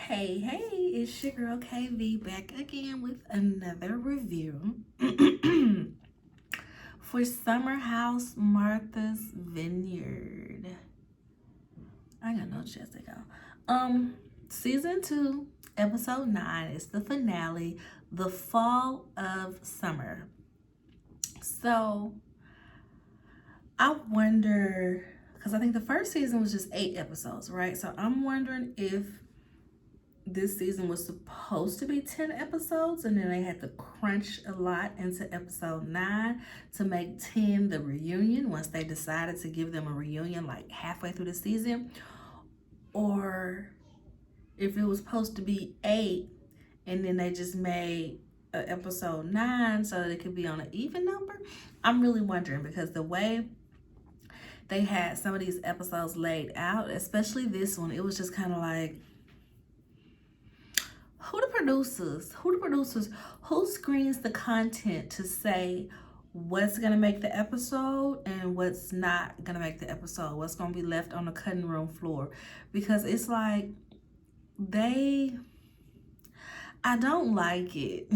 Hey, it's your girl KV back again with another review for Summer House Martha's Vineyard. I got no chance to go. Season 2, episode 9 is the finale, The Fall of Summer. So I wonder, because I think the first season was just 8 episodes, right? So I'm wondering if this season was supposed to be 10 episodes and then they had to crunch a lot into episode 9 to make 10 the reunion once they decided to give them a reunion like halfway through the season, or if it was supposed to be 8 and then they just made episode 9 so that it could be on an even number. I'm really wondering, because the way they had some of these episodes laid out, especially this one, it was just kind of like, who the producers, who screens the content to say what's gonna make the episode and what's not gonna make the episode, what's gonna be left on the cutting room floor? Because it's like I don't like it.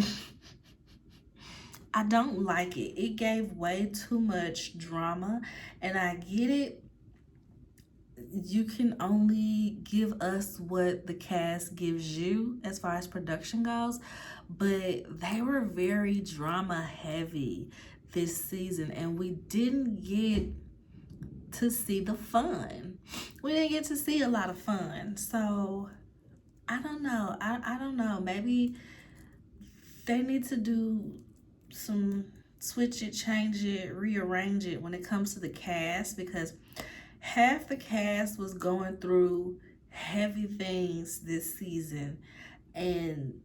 I don't like it. It gave way too much drama, and I get it. You can only give us what the cast gives you as far as production goes, but they were very drama heavy this season, and we didn't get to see the fun. We didn't get to see a lot of fun. So I don't know. I don't know. Maybe they need to do some switch it, change it, rearrange it when it comes to the cast, because half the cast was going through heavy things this season, and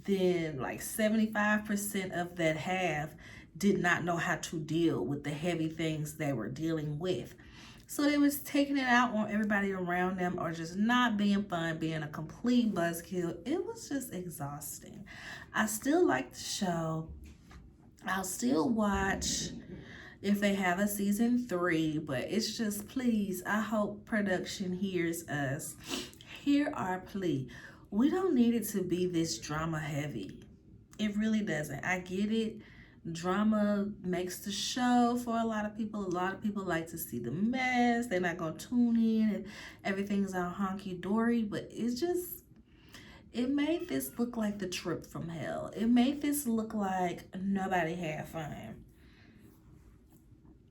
then like 75% of that half did not know how to deal with the heavy things they were dealing with. So they was taking it out on everybody around them, or just not being fun, being a complete buzzkill. It was just exhausting. I still like the show. I'll still watch if they have a season 3, but it's just, please, I hope production hears us. Hear our plea. We don't need it to be this drama heavy. It really doesn't. I get it. Drama makes the show for a lot of people. A lot of people like to see the mess. They're not going to tune in and everything's all honky-dory, but it's just, it made this look like the trip from hell. It made this look like nobody had fun.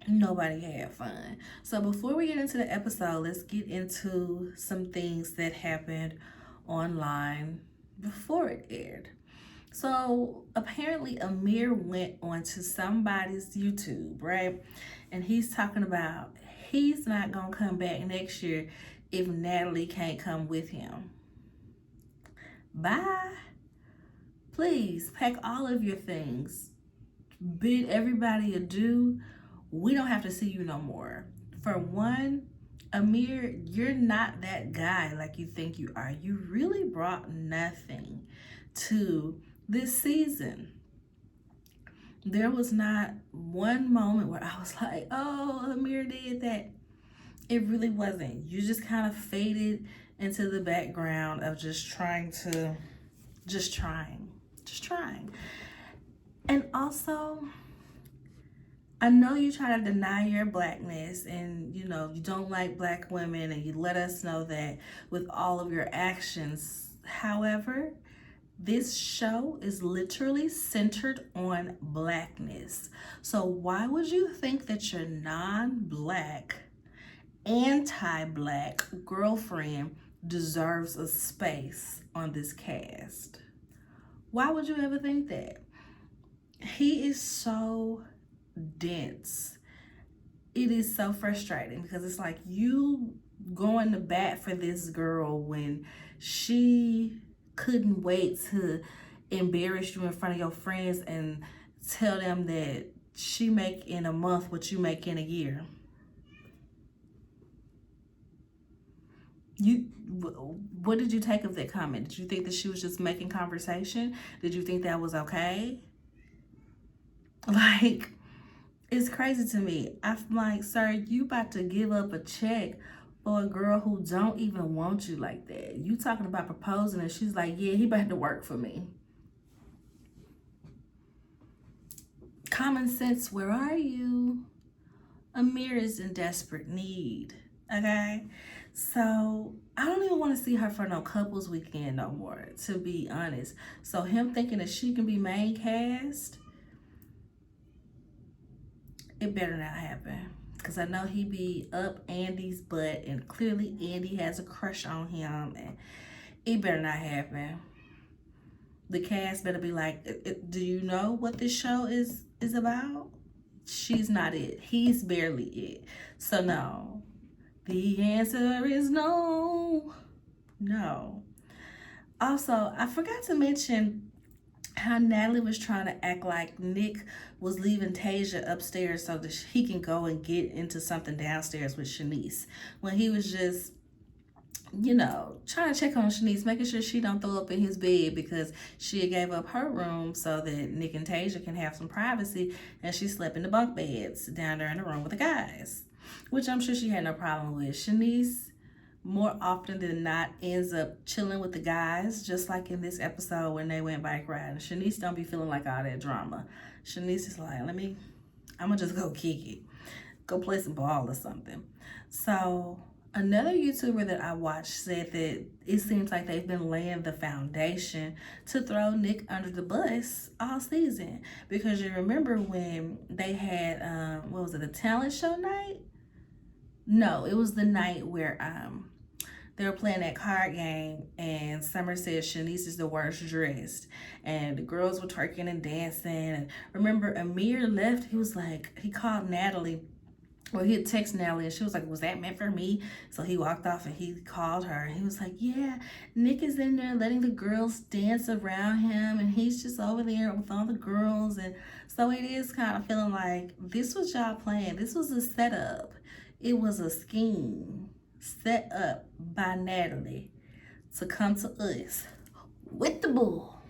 Nobody had fun. So before we get into the episode, let's get into some things that happened online before it aired. So apparently Amir went onto somebody's YouTube, right? And he's talking about he's not gonna come back next year if Natalie can't come with him. Bye. Please pack all of your things. Bid everybody adieu. We don't have to see you no more. For one, Amir, you're not that guy like you think you are. You really brought nothing to this season. There was not one moment where I was like, oh, Amir did that. It really wasn't. You just kind of faded into the background of just trying. And also, I know you try to deny your blackness, and you don't like black women, and you let us know that with all of your actions. However, this show is literally centered on blackness. So why would you think that your non-black, anti-black girlfriend deserves a space on this cast? Why would you ever think that? He is so dense. It is so frustrating, because it's like you going to bat for this girl when she couldn't wait to embarrass you in front of your friends and tell them that she make in a month what you make in a year. What did you take of that comment? Did you think that she was just making conversation? Did you think that was okay? Like, it's crazy to me. I'm like, sir, you about to give up a check for a girl who don't even want you like that. You talking about proposing and she's like, yeah, he about to work for me. Common sense, where are you? Amir is in desperate need, okay? So I don't even want to see her for no couples weekend no more, to be honest. So him thinking that she can be main cast, it better not happen. Because I know he be up Andy's butt, and clearly Andy has a crush on him, and it better not happen. The cast better be like, do you know what this show is about? She's not it. He's barely it. So no. The answer is no. No. Also, I forgot to mention how Natalie was trying to act like Nick was leaving Tasia upstairs so that he can go and get into something downstairs with Shanice, when he was just, you know, trying to check on Shanice, making sure she don't throw up in his bed because she gave up her room so that Nick and Tasia can have some privacy, and she slept in the bunk beds down there in the room with the guys, which I'm sure she had no problem with. Shanice, more often than not, ends up chilling with the guys, just like in this episode when they went bike riding. Shanice don't be feeling like all that drama. Shanice is like, I'm gonna just go kick it. Go play some ball or something. So another YouTuber that I watched said that it seems like they've been laying the foundation to throw Nick under the bus all season. Because you remember when they had, what was it, a talent show night? No, it was the night where they were playing that card game, and Summer said Shanice is the worst dressed, and the girls were twerking and dancing. And remember, Amir left. He was like, he called Natalie. Well, he had texted Natalie, and she was like, was that meant for me? So he walked off, and he called her, and he was like, yeah, Nick is in there letting the girls dance around him, and he's just over there with all the girls. And so it is kind of feeling like this was y'all playing. This was a setup. It was a scheme set up by Natalie to come to us with the bull.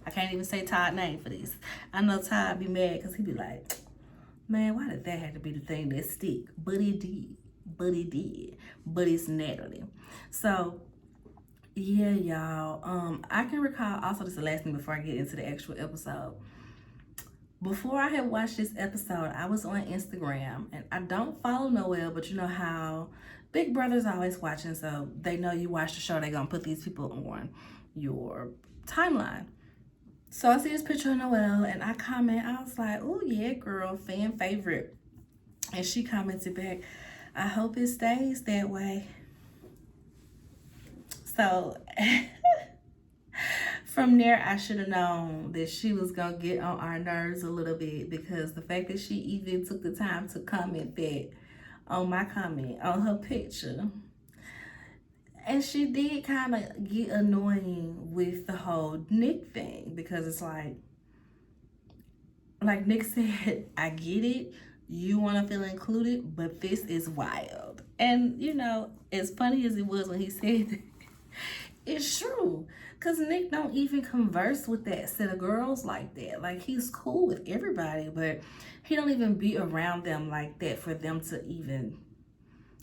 I can't even say Todd's name for this. I know Todd be mad because he be like, man, why did that have to be the thing that stick? But it did. But it did. But it's Natalie. So, yeah, y'all. I can recall, also this is the last thing before I get into the actual episode. Before I had watched this episode, I was on Instagram, and I don't follow Noel, but you know how Big Brother's always watching, so they know you watch the show, they're gonna put these people on your timeline. So I see this picture of Noel, and I comment, I was like, oh yeah, girl, fan favorite. And she commented back, I hope it stays that way. So from there, I should have known that she was gonna get on our nerves a little bit, because the fact that she even took the time to comment that on my comment on her picture. And she did kind of get annoying with the whole Nick thing, because it's like Nick said, I get it, you want to feel included, but this is wild. And you know, as funny as it was when he said that, it's true, because Nick don't even converse with that set of girls like that. Like, he's cool with everybody, but he don't even be around them like that for them to even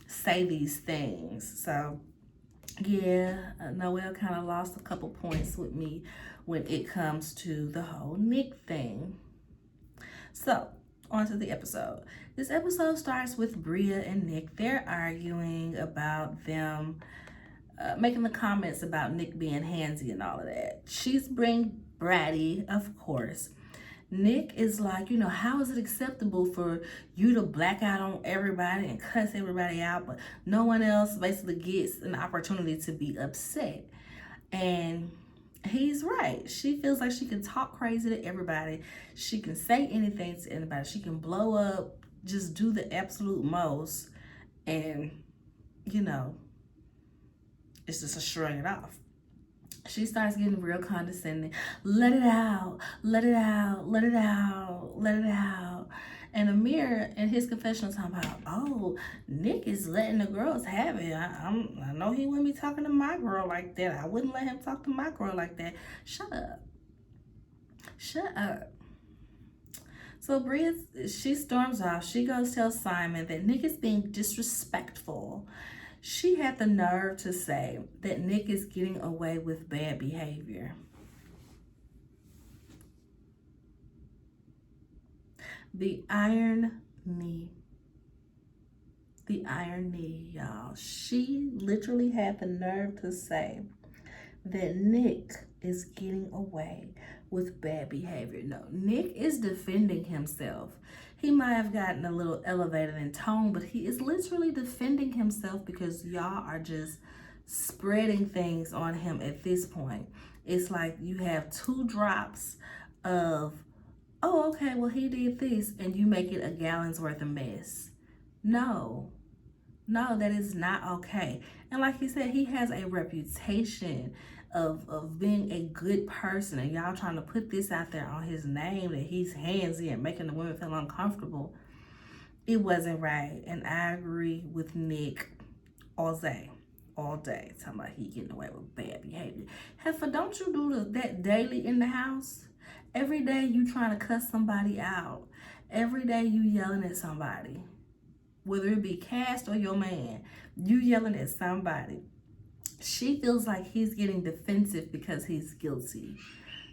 say these things. So yeah, Noel kind of lost a couple points with me when it comes to the whole Nick thing. So on to the episode. This episode starts with Bria and Nick. They're arguing about them making the comments about Nick being handsy and all of that. She's being bratty, of course. Nick is like, you know, how is it acceptable for you to black out on everybody and cuss everybody out, but no one else basically gets an opportunity to be upset? And he's right. She feels like she can talk crazy to everybody. She can say anything to anybody. She can blow up, just do the absolute most. And, you know, it's just a shrug it off. She starts getting real condescending. Let it out, let it out, let it out, let it out. And Amir in his confessional talking about, oh, Nick is letting the girls have it. I know he wouldn't be talking to my girl like that. I wouldn't let him talk to my girl like that. Shut up. Shut up. So Bria, she storms off. She goes tell Simon that Nick is being disrespectful. She had the nerve to say that Nick is getting away with bad behavior. The irony. The irony, y'all. She literally had the nerve to say that Nick is getting away with bad behavior. No, Nick is defending himself. He might have gotten a little elevated in tone, but he is literally defending himself because y'all are just spreading things on him at this point. It's like you have 2 drops of, oh, okay, well, he did this, and you make it a gallon's worth of mess. No, that is not okay. And like he said, he has a reputation of being a good person, and y'all trying to put this out there on his name that he's handsy and making the women feel uncomfortable. It wasn't right. And I agree with Nick all day, talking about he getting away with bad behavior. Heifer, don't you do that daily in the house? Every day you trying to cuss somebody out. Every day you yelling at somebody. Whether it be Cass or your man, you yelling at somebody. She feels like he's getting defensive because he's guilty.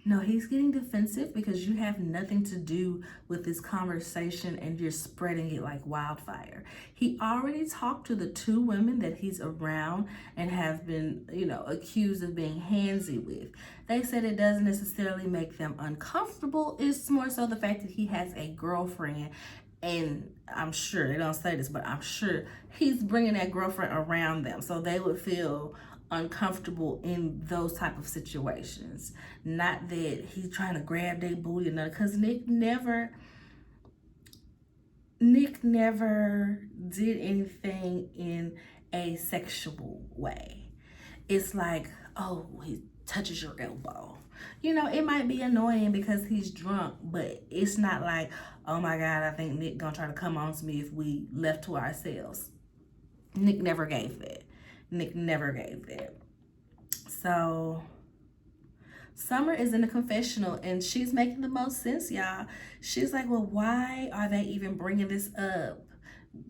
No, he's getting defensive because you have nothing to do with this conversation and you're spreading it like wildfire. He already talked to the 2 women that he's around and have been, accused of being handsy with. They said it doesn't necessarily make them uncomfortable. It's more so the fact that he has a girlfriend. And I'm sure, they don't say this, but I'm sure he's bringing that girlfriend around them. So they would feel uncomfortable in those type of situations. Not that he's trying to grab their booty or nothing. Because Nick never did anything in a sexual way. It's like, oh, he touches your elbow. It might be annoying because he's drunk, but it's not like, oh my God, I think Nick gonna try to come on to me if we left to ourselves. Nick never gave that. So Summer is in the confessional and she's making the most sense, y'all. She's like, well, why are they even bringing this up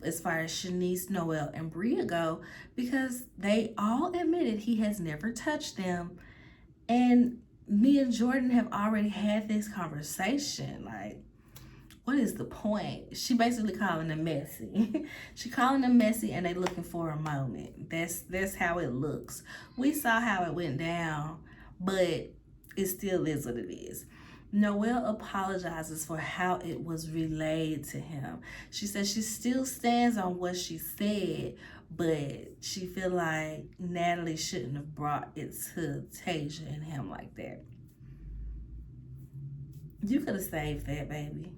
as far as Shanice, Noel, and Bria go? Because they all admitted he has never touched them. And me and Jordan have already had this conversation. Like, what is the point? She basically calling them messy. She calling them messy and they looking for a moment. That's how it looks. We saw how it went down, but it still is what it is. Noelle apologizes for how it was relayed to him. She says she still stands on what she said, but she feel like Natalie shouldn't have brought it to Tasia and him like that. You could have saved that, baby.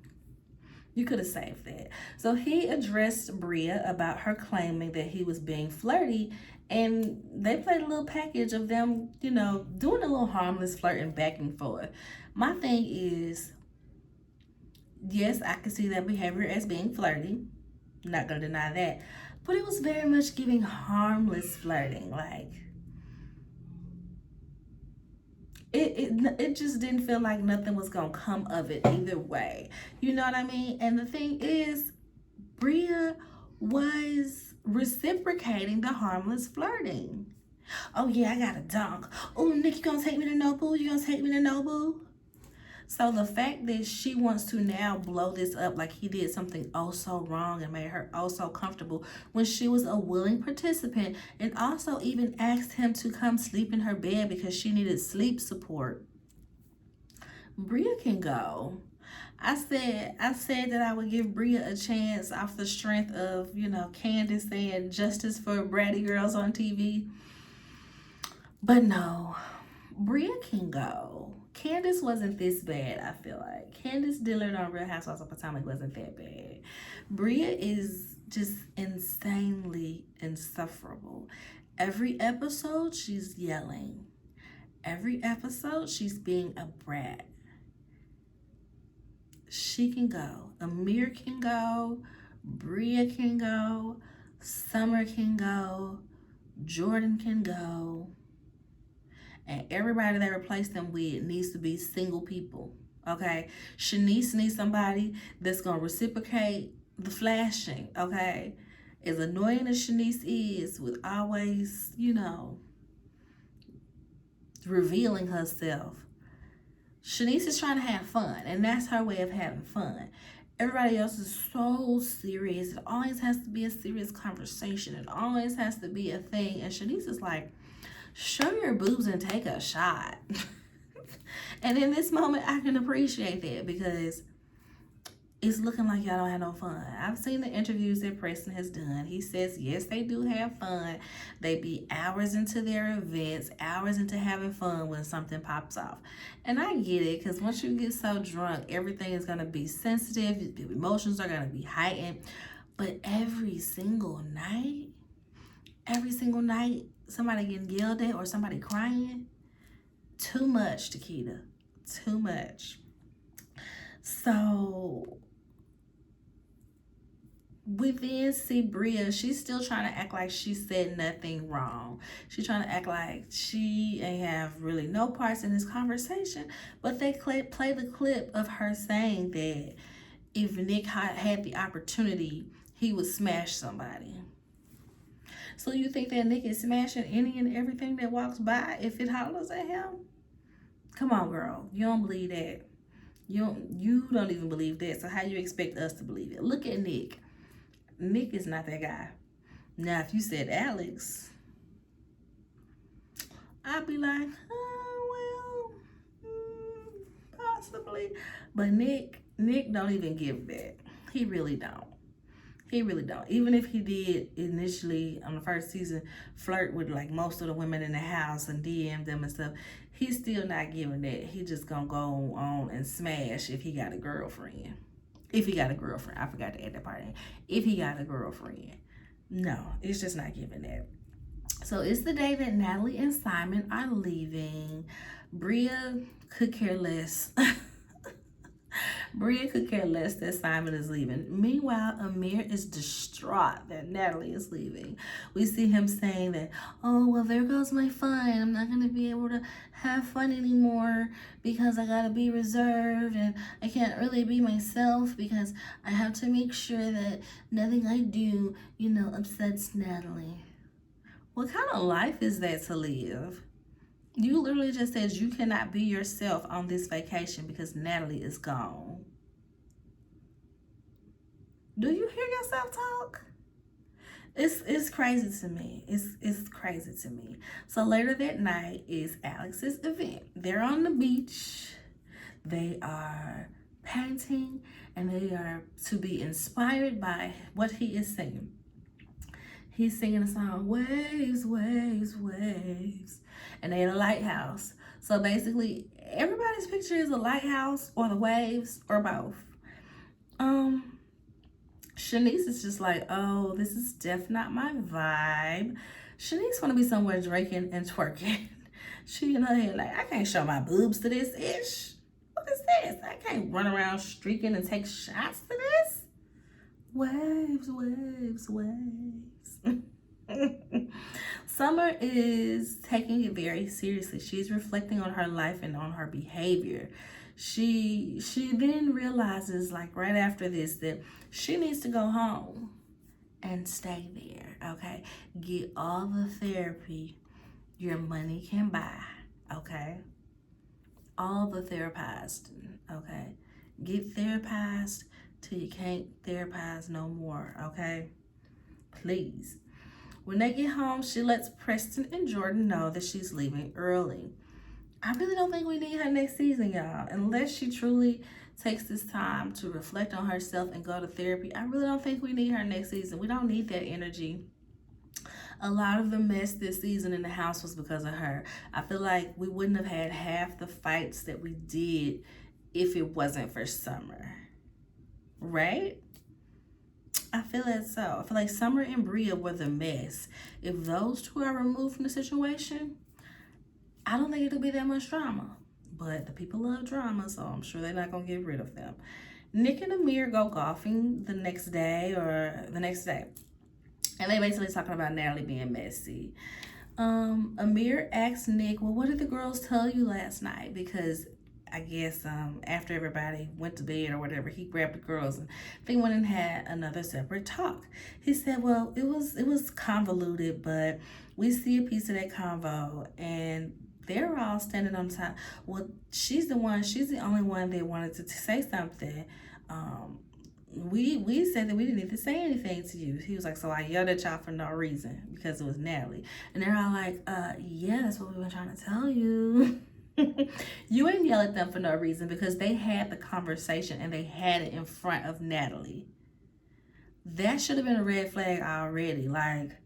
You could have saved that. So he addressed Bria about her claiming that he was being flirty, and they played a little package of them, doing a little harmless flirting back and forth. My thing is, yes, I can see that behavior as being flirty. I'm not going to deny that. But it was very much giving harmless flirting. Like, it just didn't feel like nothing was going to come of it either way. You know what I mean? And the thing is, Bria was reciprocating the harmless flirting. Oh, yeah, I got a dunk. Oh, Nick, you going to take me to Nobu? You going to take me to Nobu? So the fact that she wants to now blow this up like he did something oh so wrong and made her oh so comfortable when she was a willing participant, and also even asked him to come sleep in her bed because she needed sleep support. Bria can go. I said that I would give Bria a chance off the strength of, Candace saying justice for bratty girls on TV. But no, Bria can go. Candace wasn't this bad, I feel like. Candace Dillard on Real Housewives of Potomac wasn't that bad. Bria is just insanely insufferable. Every episode, she's yelling. Every episode, she's being a brat. She can go. Amir can go. Bria can go. Summer can go. Jordan can go. And everybody they replace them with needs to be single people, okay? Shanice needs somebody that's going to reciprocate the flashing, okay? As annoying as Shanice is with always, revealing herself, Shanice is trying to have fun, and that's her way of having fun. Everybody else is so serious. It always has to be a serious conversation. It always has to be a thing. And Shanice is like, show your boobs and take a shot. And in this moment, I can appreciate that because it's looking like y'all don't have no fun. I've seen the interviews that Preston has done. He says, yes, they do have fun. They be hours into their events, hours into having fun when something pops off. And I get it, because once you get so drunk, everything is going to be sensitive. Your emotions are going to be heightened. But every single night, somebody getting yelled at or somebody crying, too much, Takeda. Too much. So we then see Bria. She's still trying to act like she said nothing wrong. She's trying to act like she ain't have really no parts in this conversation. But they play the clip of her saying that if Nick had the opportunity, he would smash somebody. So you think that Nick is smashing any and everything that walks by if it hollers at him? Come on, girl. You don't believe that. You don't even believe that. So how you expect us to believe it? Look at Nick. Nick is not that guy. Now, if you said Alex, I'd be like, oh, well, possibly. But Nick don't even give that. He really don't. He really don't. Even if he did initially on the first season flirt with like most of the women in the house and DM them and stuff, he's still not giving that. He just gonna go on and smash if he got a girlfriend. If he got a girlfriend. I forgot to add that part in. If he got a girlfriend. No, it's just not giving that. So it's the day that Natalie and Simon are leaving. Bria could care less. Bria could care less that Simon is leaving. Meanwhile, Amir is distraught that Natalie is leaving. We see him saying that, oh, well, there goes my fun. I'm not going to be able to have fun anymore because I got to be reserved and I can't really be myself because I have to make sure that nothing I do, upsets Natalie. What kind of life is that to live? You literally just said you cannot be yourself on this vacation because Natalie is gone. Do you hear yourself talk? It's crazy to me. It's crazy to me. So later that night is Alex's event. They're on the beach. They are painting and they are to be inspired by what he is singing. He's singing a song, waves, waves, waves. And they in a lighthouse. So basically, everybody's picture is a lighthouse or the waves or both. Shanice is just like, oh, this is definitely not my vibe. Shanice want to be somewhere drinking and twerking. She in her head like, I can't show my boobs to this ish. What is this? I can't run around streaking and take shots to this. Waves, waves, waves. Summer is taking it very seriously. She's reflecting on her life and on her behavior. She then realizes, like right after this, that she needs to go home and stay there, okay? Get all the therapy your money can buy, okay? All the therapized, okay? Get therapized till you can't therapize no more, okay? Please. When they get home, she lets Preston and Jordan know that she's leaving early. I really don't think we need her next season, y'all. Unless she truly takes this time to reflect on herself and go to therapy, I really don't think we need her next season. We don't need that energy. A lot of the mess this season in the house was because of her. I feel like we wouldn't have had half the fights that we did if it wasn't for Summer. Right? I feel that so. I feel like Summer and Bria were the mess. If those two are removed from the situation, I don't think it'll be that much drama. But the people love drama, so I'm sure they're not going to get rid of them. Nick and Amir go golfing the next day. And they basically talking about Natalie being messy. Amir asks Nick, well, what did the girls tell you last night? Because I guess after everybody went to bed or whatever, he grabbed the girls and they went and had another separate talk. He said, "Well, it was convoluted, but we see a piece of that convo, and they're all standing on the side. Well, she's the only one that wanted to say something. Um, we said that we didn't need to say anything to you." He was like, "So I yelled at y'all for no reason because it was Natalie." And they're all like, yeah, that's what we've been trying to tell you." You ain't yell at them for no reason because they had the conversation and they had it in front of Natalie. That should have been a red flag already. Like,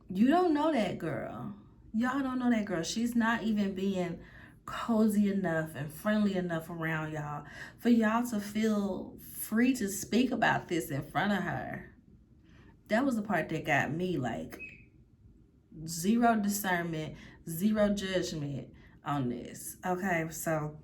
you don't know that girl. Y'all don't know that girl. She's not even being cozy enough and friendly enough around y'all for y'all to feel free to speak about this in front of her. That was the part that got me, like, zero discernment, zero judgment on this. Okay, so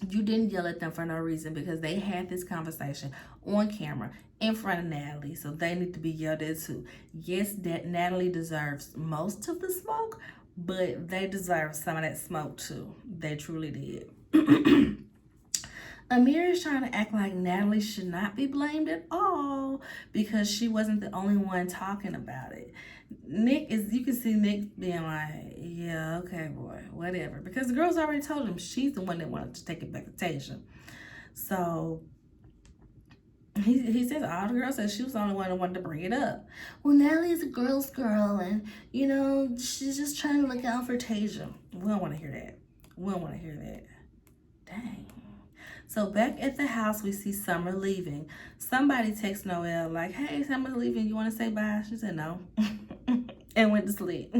you didn't yell at them for no reason because they had this conversation on camera in front of Natalie, so they need to be yelled at too. Yes, that Natalie deserves most of the smoke, but they deserve some of that smoke too. They truly did. Amir is trying to act like Natalie should not be blamed at all because she wasn't the only one talking about it. You can see Nick being like, yeah, okay, boy, whatever. Because the girls already told him she's the one that wanted to take it back to Tasia. So he says all the girls said she was the only one that wanted to bring it up. Well, Natalie's a girl's girl, and, she's just trying to look out for Tasia. We don't want to hear that. We don't want to hear that. Dang. So back at the house, we see Summer leaving. Somebody texts Noelle like, "Hey, Summer's leaving. You want to say bye?" She said no and went to sleep.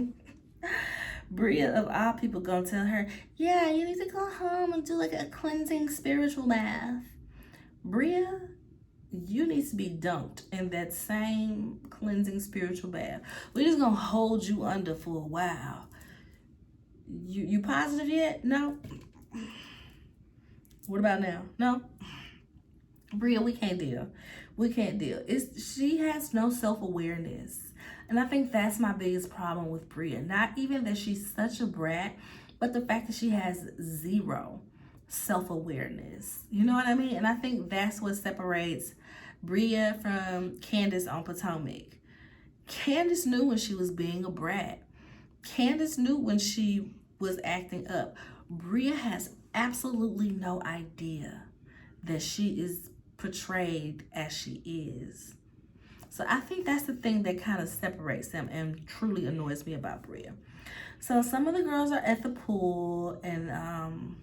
Bria, of all people, gonna tell her, "Yeah, you need to go home and do like a cleansing spiritual bath." Bria, you need to be dunked in that same cleansing spiritual bath. We're just gonna hold you under for a while. You positive yet? No. What about now? No. Bria, we can't deal. We can't deal. She has no self-awareness. And I think that's my biggest problem with Bria. Not even that she's such a brat, but the fact that she has zero self-awareness. You know what I mean? And I think that's what separates Bria from Candace on Potomac. Candace knew when she was being a brat. Candace knew when she was acting up. Bria has absolutely no idea that she is portrayed as she is. So I think that's the thing that kind of separates them and truly annoys me about Bria. So some of the girls are at the pool, and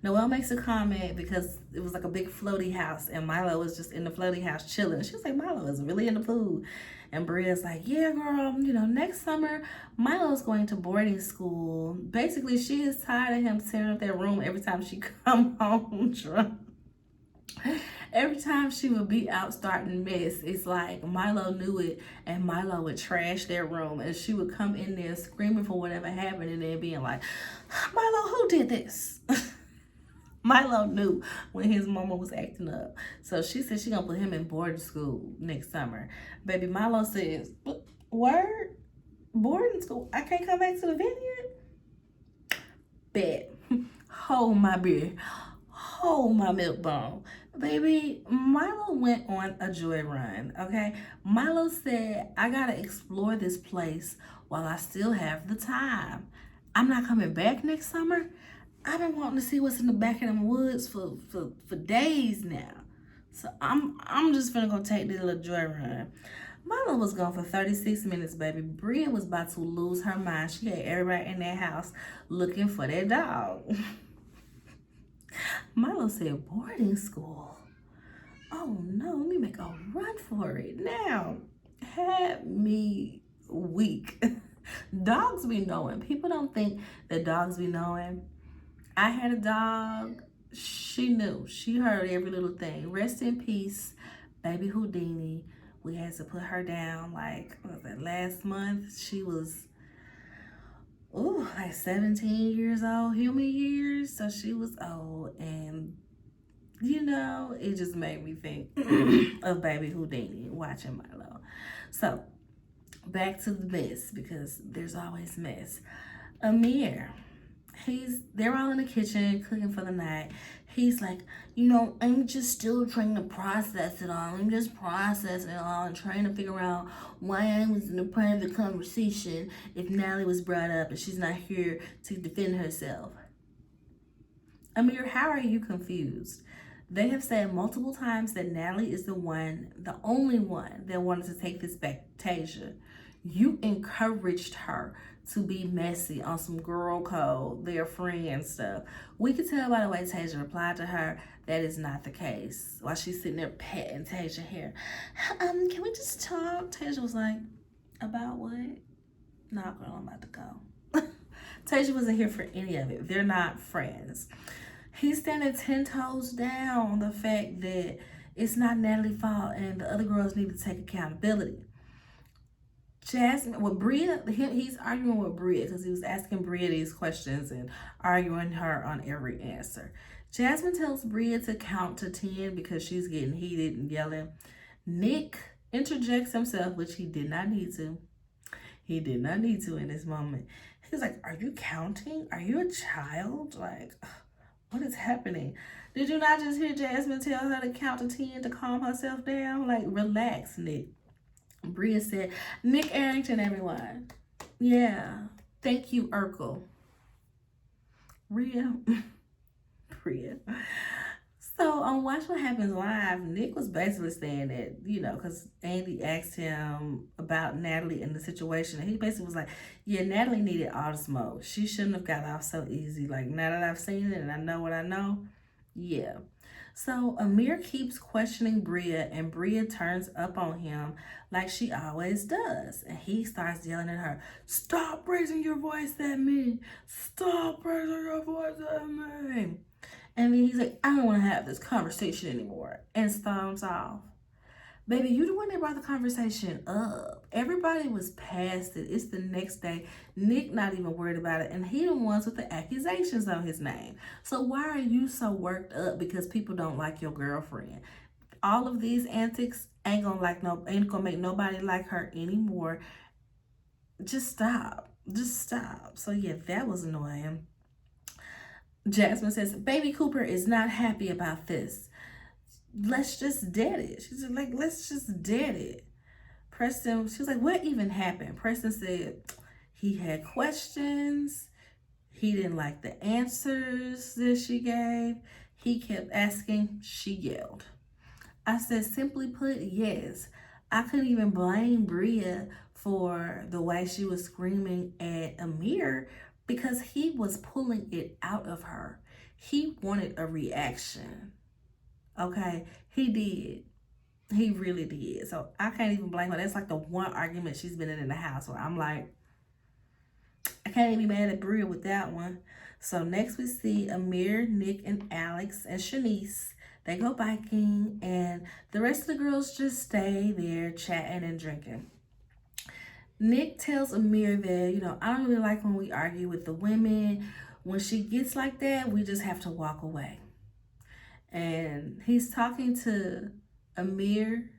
Noelle makes a comment because it was like a big floaty house and Milo was just in the floaty house chilling. She was like, "Milo is really in the pool." And Bria's like, "Yeah, girl, next summer, Milo's going to boarding school." Basically, she is tired of him tearing up their room every time she come home drunk. Every time she would be out starting mess, it's like Milo knew it and Milo would trash their room. And she would come in there screaming for whatever happened and then being like, "Milo, who did this?" Milo knew when his mama was acting up. So she said she gonna put him in boarding school next summer. Baby, Milo says, "Word? Boarding school? I can't come back to the Vineyard?" Bet. Hold my beer. Hold my milk bone. Baby, Milo went on a joy run, okay? Milo said, "I gotta explore this place while I still have the time. I'm not coming back next summer. I've been wanting to see what's in the back of them woods for days now. So I'm just gonna go take this little joy run." Milo was gone for 36 minutes, baby. Bria was about to lose her mind. She had everybody in that house looking for their dog. Milo said, "Boarding school? Oh no, let me make a run for it now." Had me weak. Dogs be knowing. People don't think that dogs be knowing. I had a dog. She knew. She heard every little thing. Rest in peace, baby Houdini. We had to put her down like, what was that, last month? She was, like 17 years old, human years. So she was old. And, it just made me think of baby Houdini watching Milo. So, back to the mess, because there's always mess. Amir They're all in the kitchen cooking for the night. He's like, you know, I'm just still trying to process it all. I'm just processing it all and trying to figure out why I was in a part of the conversation if Natalie was brought up and she's not here to defend herself. Amir, how are you confused? They have said multiple times that Natalie is the only one that wanted to take this back to Tasia. You encouraged her to be messy on some girl code, their friend stuff. We could tell by the way Tasia replied to her that is not the case. While she's sitting there petting Tasia hair. Can we just talk? Tasia was like, about what? No, girl, I'm about to go. Tasia wasn't here for any of it. They're not friends. He's standing 10 toes down on the fact that it's not Natalie's fault and the other girls need to take accountability. Jasmine, with Bria, he's arguing with Bria because he was asking Bria these questions and arguing her on every answer. Jasmine tells Bria to count to 10 because she's getting heated and yelling. Nick interjects himself, which he did not need to. He did not need to in this moment. He's like, are you counting? Are you a child? Like, what is happening? Did you not just hear Jasmine tell her to count to 10 to calm herself down? Like, relax, Nick. Bria said, Nick Arrington, everyone. Yeah. Thank you, Urkel. Bria. So on Watch What Happens Live, Nick was basically saying that, you know, because Andy asked him about Natalie and the situation. And he basically was like, yeah, Natalie needed all the smoke. She shouldn't have got off so easy. Like, now that I've seen it and I know what I know, yeah. So Amir keeps questioning Bria, and Bria turns up on him like she always does. And he starts yelling at her, stop raising your voice at me. Stop raising your voice at me. And then he's like, I don't want to have this conversation anymore. And storms off. Baby, you the one that brought the conversation up. Everybody was past it. It's the next day. Nick not even worried about it. And he the ones with the accusations on his name. So why are you so worked up because people don't like your girlfriend? All of these antics ain't gonna make nobody like her anymore. Just stop. Just stop. So yeah, that was annoying. Jasmine says, Baby Cooper is not happy about this. Let's just dead it. She's like, let's just dead it. Preston, she was like, what even happened? Preston said he had questions. He didn't like the answers that she gave. He kept asking. She yelled. I said, simply put, yes. I couldn't even blame Bria for the way she was screaming at Amir because he was pulling it out of her. He wanted a reaction. Okay, he did. He really did. So I can't even blame her. That's like the one argument she's been in the house where I'm like, I can't even be mad at Bria with that one. So next we see Amir, Nick, and Alex, and Shanice. They go biking, and the rest of the girls just stay there chatting and drinking. Nick tells Amir that, you know, I don't really like when we argue with the women. When she gets like that, we just have to walk away. And he's talking to Amir,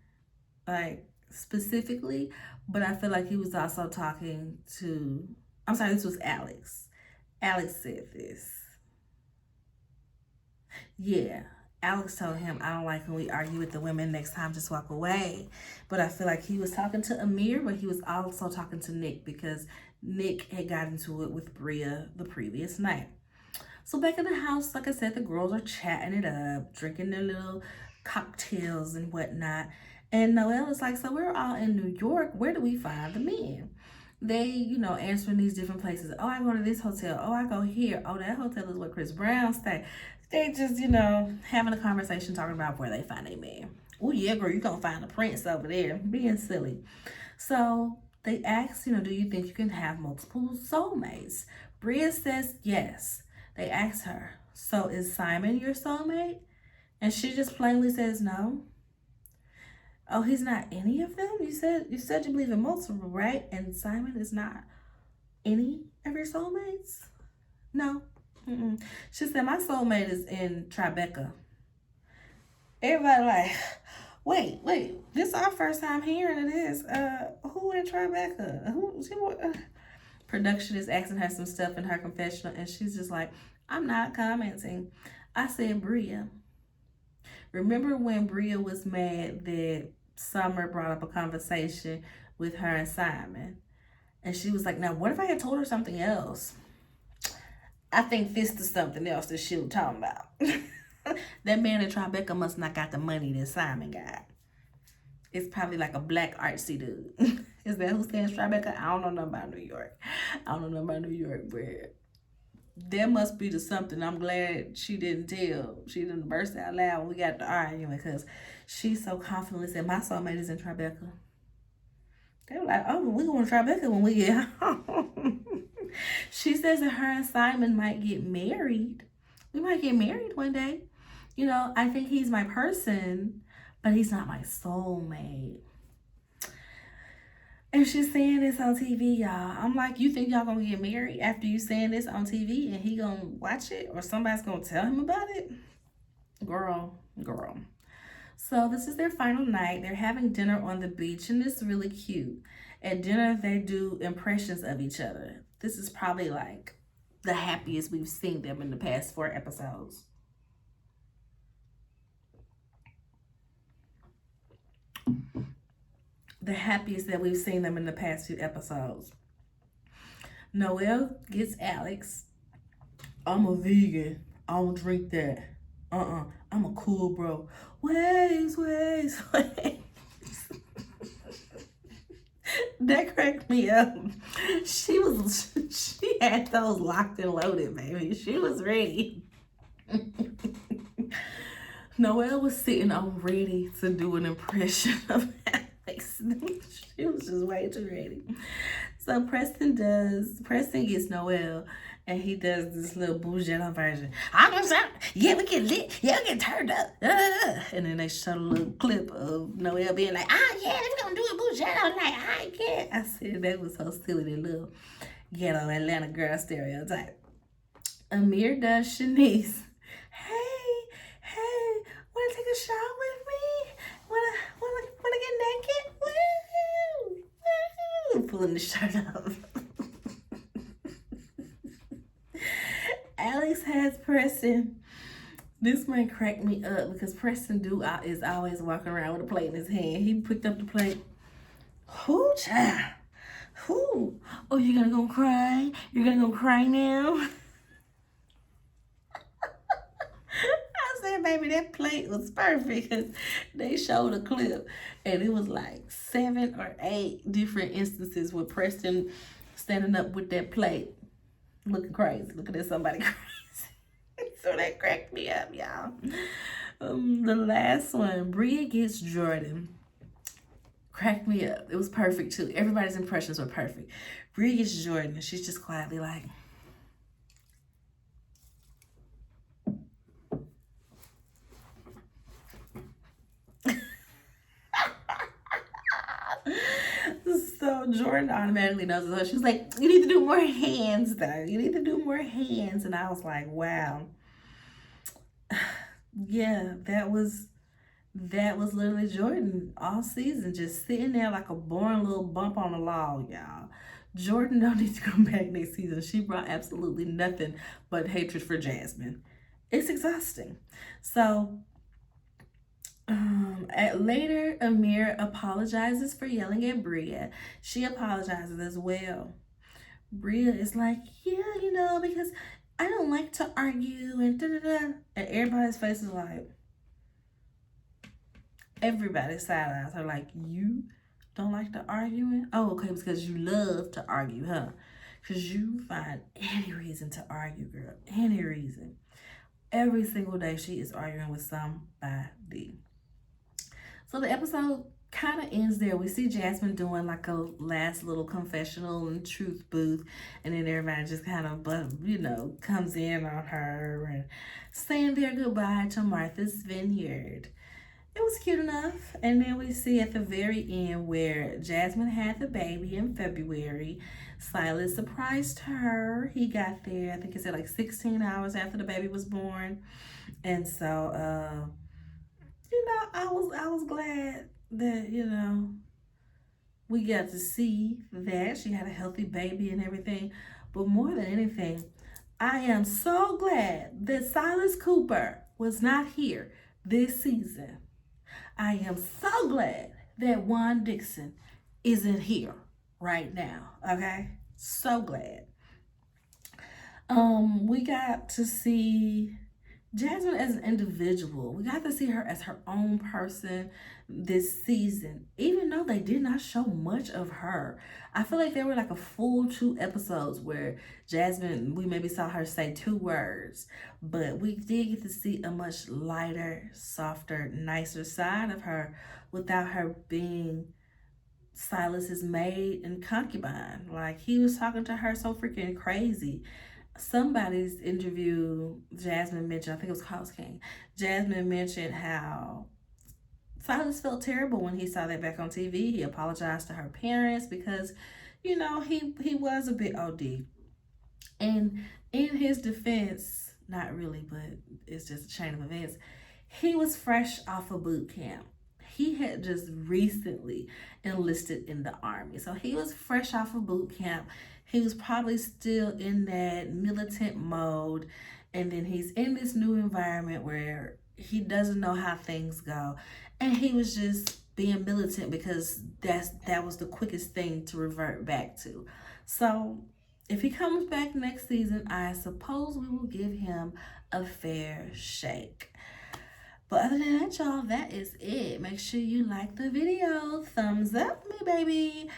like, specifically, but I feel like he was also talking to, I'm sorry, this was Alex. Alex said this. Yeah, Alex told him, I don't like when we argue with the women, next time just walk away. But I feel like he was talking to Amir, but he was also talking to Nick because Nick had got into it with Bria the previous night. So back in the house, like I said, the girls are chatting it up, drinking their little cocktails and whatnot. And Noelle is like, so we're all in New York. Where do we find the men? They, you know, answering these different places. Oh, I go to this hotel. Oh, I go here. Oh, that hotel is where Chris Brown stay. They just, you know, having a conversation talking about where they find a man. Oh, yeah, girl, you're going to find a prince over there. Being silly. So they ask, you know, do you think you can have multiple soulmates? Bria says yes. They ask her, so is Simon your soulmate? And she just plainly says no. Oh, he's not any of them? You said you believe in multiple, right? And Simon is not any of your soulmates? No. Mm-mm. She said, my soulmate is in Tribeca. Everybody like, wait, this is our first time hearing of this. Who in Tribeca? Production is asking her some stuff in her confessional, and she's just like, I'm not commenting. I said, Bria, remember when Bria was mad that Summer brought up a conversation with her and Simon? And she was like, now, what if I had told her something else? I think this is something else that she was talking about. That man in Tribeca must not got the money that Simon got. It's probably like a black artsy dude. Is that who stands Tribeca? I don't know nothing about New York. But there must be the something. I'm glad she didn't tell. She didn't burst out loud when we got to arguing, because she's so confidently said, my soulmate is in Tribeca. They were like, oh, we're going to Tribeca when we get home. She says that her and Simon might get married. We might get married one day. You know, I think he's my person, but he's not my soulmate. And she's saying this on TV, y'all. I'm like, you think y'all gonna get married after you saying this on TV and he gonna watch it, or somebody's gonna tell him about it? Girl. So this is their final night. They're having dinner on the beach, and it's really cute. At dinner, they do impressions of each other. This is probably like the happiest we've seen them in the past 4 episodes. The happiest that we've seen them in the past few episodes. Noelle gets Alex. I'm a vegan. I don't drink that. I'm a cool bro. Waves. That cracked me up. She had those locked and loaded, baby. She was ready. Noelle was sitting on ready to do an impression of Alex. She was just way too ready. So Preston gets Noelle, and he does this little bougette version. I'm gonna say, yeah, we get lit, yeah, we get turned up. And then they show a little clip of Noelle being like, yeah, we're gonna do a bougette all night. I can't. I said that was so silly, that little ghetto Atlanta girl stereotype. Amir does Shanice. Hey, wanna take a shot with me? Wanna get naked? Woo! Pulling the shirt up. Alex has Preston. This man cracked me up because Preston is always walking around with a plate in his hand. He picked up the plate. Whoo, child. Whoo. Oh, you're gonna go cry? You're gonna go cry now? I said, baby, that plate was perfect, because they showed a clip and it was like 7 or 8 different instances with Preston standing up with that plate looking crazy, looking at somebody crazy. So that cracked me up, y'all. The last one, Bria gets Jordan. Cracked me up. It was perfect too. Everybody's impressions were perfect. Bria gets Jordan, and she's just quietly like, so Jordan automatically knows it. She was like, you need to do more hands though. You need to do more hands. And I was like, wow. Yeah, that was literally Jordan all season, just sitting there like a boring little bump on the log, y'all. Jordan don't need to come back next season. She brought absolutely nothing but hatred for Jasmine. It's exhausting. So later, Amir apologizes for yelling at Bria. She apologizes as well. Bria is like, yeah, you know, because I don't like to argue and da-da-da. And everybody's face is like, everybody's side eyes are like, you don't like to arguing? Oh, okay, because you love to argue, huh? Because you find any reason to argue, girl. Any reason. Every single day she is arguing with somebody. So the episode kind of ends there. We see Jasmine doing like a last little confessional and truth booth, and then everybody just kind of, comes in on her and saying their goodbye to Martha's Vineyard. It was cute enough. And then we see at the very end where Jasmine had the baby in February. Silas surprised her. He got there, I think he said like 16 hours after the baby was born. And so, I was glad that, We got to see that she had a healthy baby and everything. But more than anything, I am so glad that Silas Cooper was not here this season. I am so glad that Juan Dixon isn't here right now. Okay? So glad. We got to see Jasmine as an individual. We got to see her as her own person this season, even though they did not show much of her. I feel like there were like a full 2 episodes where Jasmine, we maybe saw her say 2 words, but we did get to see a much lighter, softer, nicer side of her without her being Silas's maid and concubine. Like, he was talking to her so freaking crazy. Somebody's interview, Jasmine mentioned, I think it was Carlos King. Jasmine mentioned how Silas felt terrible when he saw that back on TV. He apologized to her parents because, you know, he was a bit OD. And in his defense, not really, but it's just a chain of events, he was fresh off of boot camp. He had just recently enlisted in the army. So he was fresh off of boot camp. He was probably still in that militant mode. And then he's in this new environment where he doesn't know how things go. And he was just being militant because that was the quickest thing to revert back to. So if he comes back next season, I suppose we will give him a fair shake. But other than that, y'all, that is it. Make sure you like the video. Thumbs up me, baby.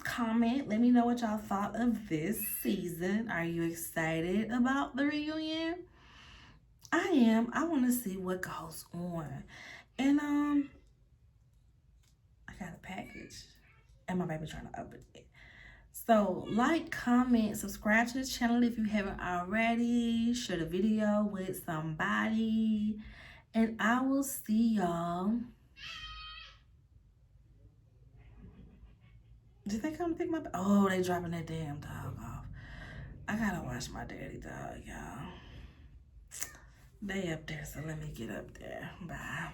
Comment. Let me know what y'all thought of this season. Are you excited about the reunion? I am. I want to see what goes on. And I got a package. And my baby trying to open it. So like, comment, subscribe to the channel if you haven't already. Share the video with somebody. And I will see y'all. Did they come pick my... Oh, they dropping that damn dog off. I gotta watch my daddy dog, y'all. They up there, so let me get up there. Bye.